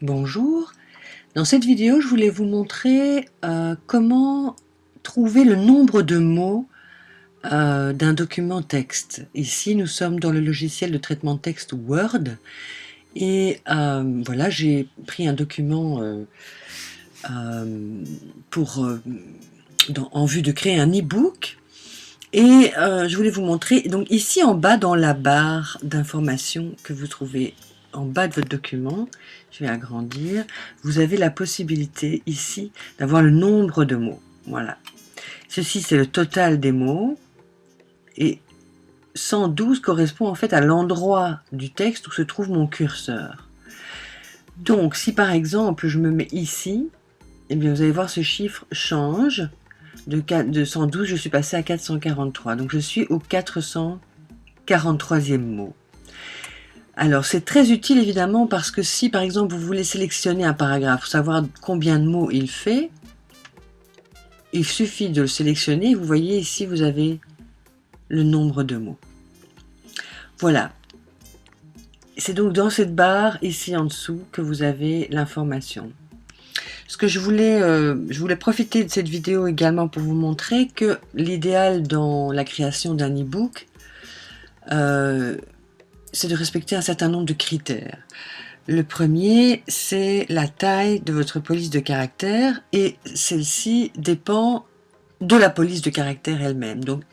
Bonjour, dans cette vidéo je voulais vous montrer comment trouver le nombre de mots d'un document texte. Ici nous sommes dans le logiciel de traitement de texte Word et voilà, j'ai pris un document en vue de créer un e-book et je voulais vous montrer, donc ici en bas dans la barre d'informations que vous trouvez en bas de votre document, je vais agrandir, vous avez la possibilité ici d'avoir le nombre de mots. Voilà. Ceci c'est le total des mots et 112 correspond en fait à l'endroit du texte où se trouve mon curseur. Donc si par exemple je me mets ici, eh bien vous allez voir ce chiffre change. De 112, je suis passé à 443. Donc je suis au 443e mot. Alors c'est très utile évidemment parce que si par exemple vous voulez sélectionner un paragraphe, savoir combien de mots il fait, il suffit de le sélectionner. Vous voyez ici vous avez le nombre de mots. Voilà. C'est donc dans cette barre ici en dessous que vous avez l'information. Ce que je voulais profiter de cette vidéo également pour vous montrer que l'idéal dans la création d'un e-book, c'est de respecter un certain nombre de critères. Le premier, c'est la taille de votre police de caractère et celle-ci dépend de la police de caractère elle-même. Donc,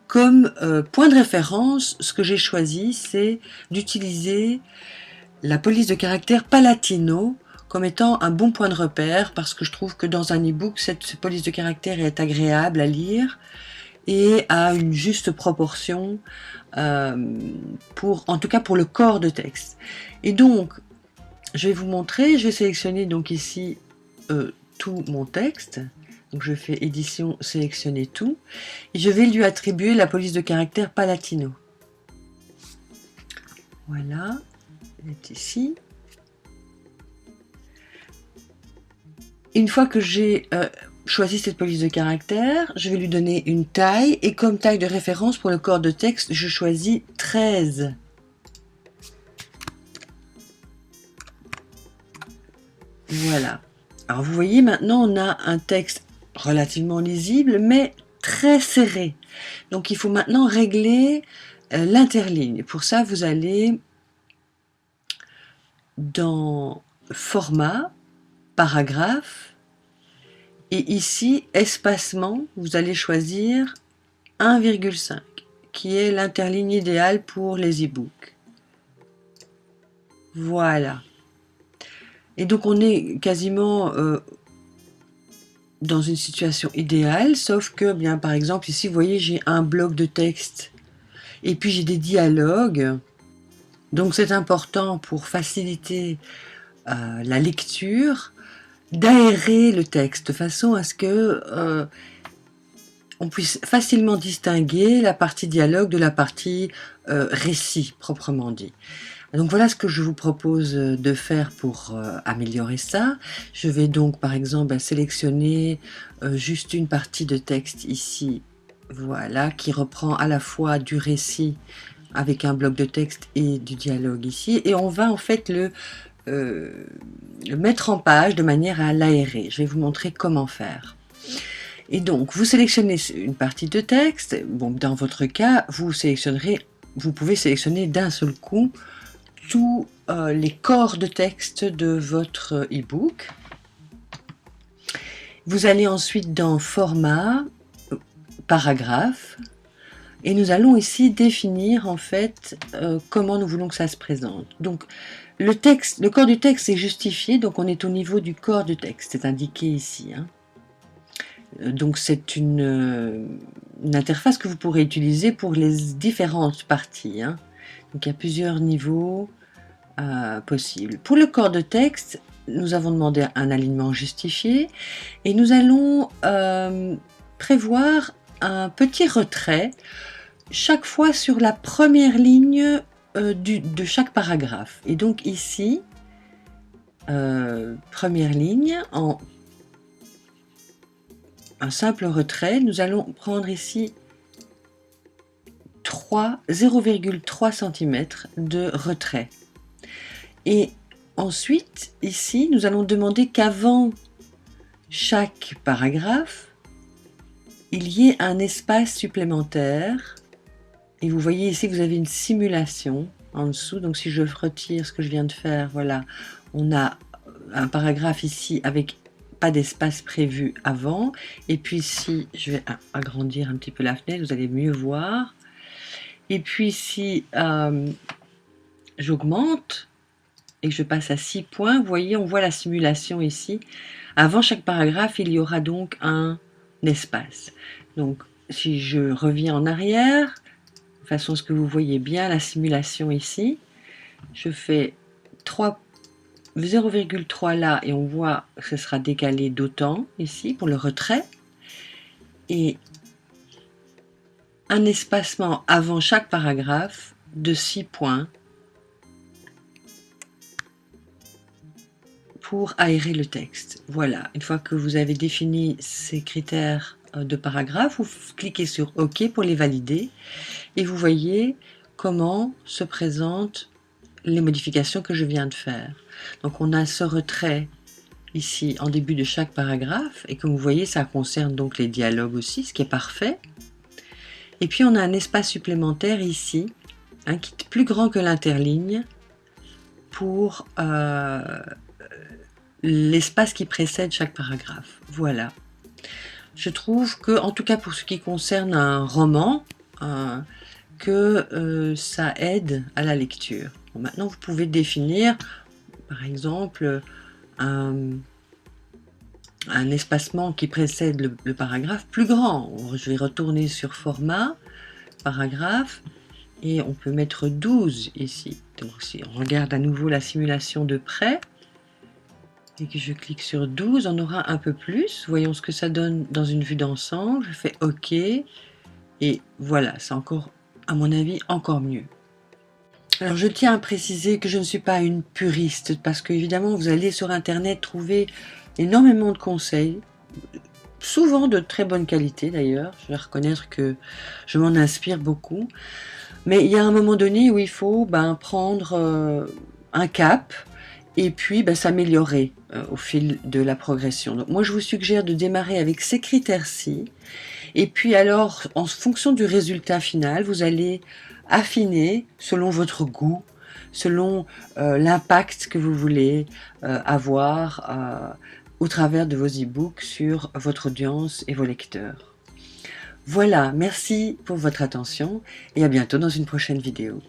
comme point de référence, ce que j'ai choisi, c'est d'utiliser la police de caractère Palatino comme étant un bon point de repère parce que je trouve que dans un e-book, cette police de caractère est agréable à lire et a une juste proportion, en tout cas pour le corps de texte. Et donc, je vais vous montrer, je vais sélectionner donc ici tout mon texte. Donc je fais édition, sélectionner tout, et je vais lui attribuer la police de caractère Palatino. Voilà, elle est ici. Une fois que j'ai choisi cette police de caractère, je vais lui donner une taille, et comme taille de référence pour le corps de texte, je choisis 13. Voilà. Alors vous voyez, maintenant on a un texte relativement lisible, mais très serré. Donc il faut maintenant régler l'interligne. Pour ça, vous allez dans Format, Paragraphe, et ici, Espacement, vous allez choisir 1,5, qui est l'interligne idéale pour les e-books. Voilà. Et donc on est quasiment dans une situation idéale, sauf que, bien, par exemple, ici, vous voyez, j'ai un bloc de texte et puis j'ai des dialogues. Donc c'est important pour faciliter la lecture d'aérer le texte de façon à ce que on puisse facilement distinguer la partie dialogue de la partie récit proprement dit. Donc voilà ce que je vous propose de faire pour améliorer ça. Je vais donc par exemple sélectionner juste une partie de texte ici, voilà, qui reprend à la fois du récit avec un bloc de texte et du dialogue ici, et on va en fait le mettre en page de manière à l'aérer. Je vais vous montrer comment faire. Et donc vous sélectionnez une partie de texte. Bon, dans votre cas, vous pouvez sélectionner d'un seul coup tous les corps de texte de votre e-book. Vous allez ensuite dans Format, Paragraphe, et nous allons ici définir en fait comment nous voulons que ça se présente. Donc le corps du texte est justifié, donc on est au niveau du corps du texte, c'est indiqué ici. Donc c'est une interface que vous pourrez utiliser pour les différentes parties. Donc il y a plusieurs niveaux possibles. Pour le corps de texte, nous avons demandé un alignement justifié et nous allons prévoir un petit retrait chaque fois sur la première ligne de chaque paragraphe. Et donc ici, première ligne, en un simple retrait, nous allons prendre ici 0,3 cm de retrait. Et Ensuite, ici, nous allons demander qu'avant chaque paragraphe, il y ait un espace supplémentaire. Et vous voyez ici, vous avez une simulation en dessous. Donc si je retire ce que je viens de faire, voilà, on a un paragraphe ici avec pas d'espace prévu avant. Et puis ici, je vais agrandir un petit peu la fenêtre, vous allez mieux voir. Et puis si j'augmente et que je passe à 6 points, vous voyez, on voit la simulation ici. Avant chaque paragraphe, il y aura donc un espace. Donc si je reviens en arrière, de façon à ce que vous voyez bien la simulation ici, je fais 0,3 là et on voit que ce sera décalé d'autant ici pour le retrait. Et un espacement avant chaque paragraphe de 6 points pour aérer le texte. Voilà, une fois que vous avez défini ces critères de paragraphe, vous cliquez sur OK pour les valider et vous voyez comment se présentent les modifications que je viens de faire. Donc on a ce retrait ici en début de chaque paragraphe et comme vous voyez ça concerne donc les dialogues aussi, ce qui est parfait. Et puis on a un espace supplémentaire ici, qui est plus grand que l'interligne pour l'espace qui précède chaque paragraphe. Voilà. Je trouve que, en tout cas pour ce qui concerne un roman, que ça aide à la lecture. Bon, maintenant vous pouvez définir par exemple un espacement qui précède le paragraphe plus grand. Je vais retourner sur format, paragraphe, et on peut mettre 12 ici. Donc si on regarde à nouveau la simulation de près, et que je clique sur 12, on aura un peu plus. Voyons ce que ça donne dans une vue d'ensemble. Je fais OK, et voilà, c'est encore, à mon avis, encore mieux. Alors je tiens à préciser que je ne suis pas une puriste, parce que évidemment vous allez sur internet trouver énormément de conseils, souvent de très bonne qualité d'ailleurs, je vais reconnaître que je m'en inspire beaucoup, mais il y a un moment donné où il faut prendre un cap et puis s'améliorer au fil de la progression. Donc moi je vous suggère de démarrer avec ces critères-ci, et puis alors en fonction du résultat final, vous allez affiner selon votre goût, selon l'impact que vous voulez avoir au travers de vos e-books sur votre audience et vos lecteurs. Voilà, merci pour votre attention et à bientôt dans une prochaine vidéo.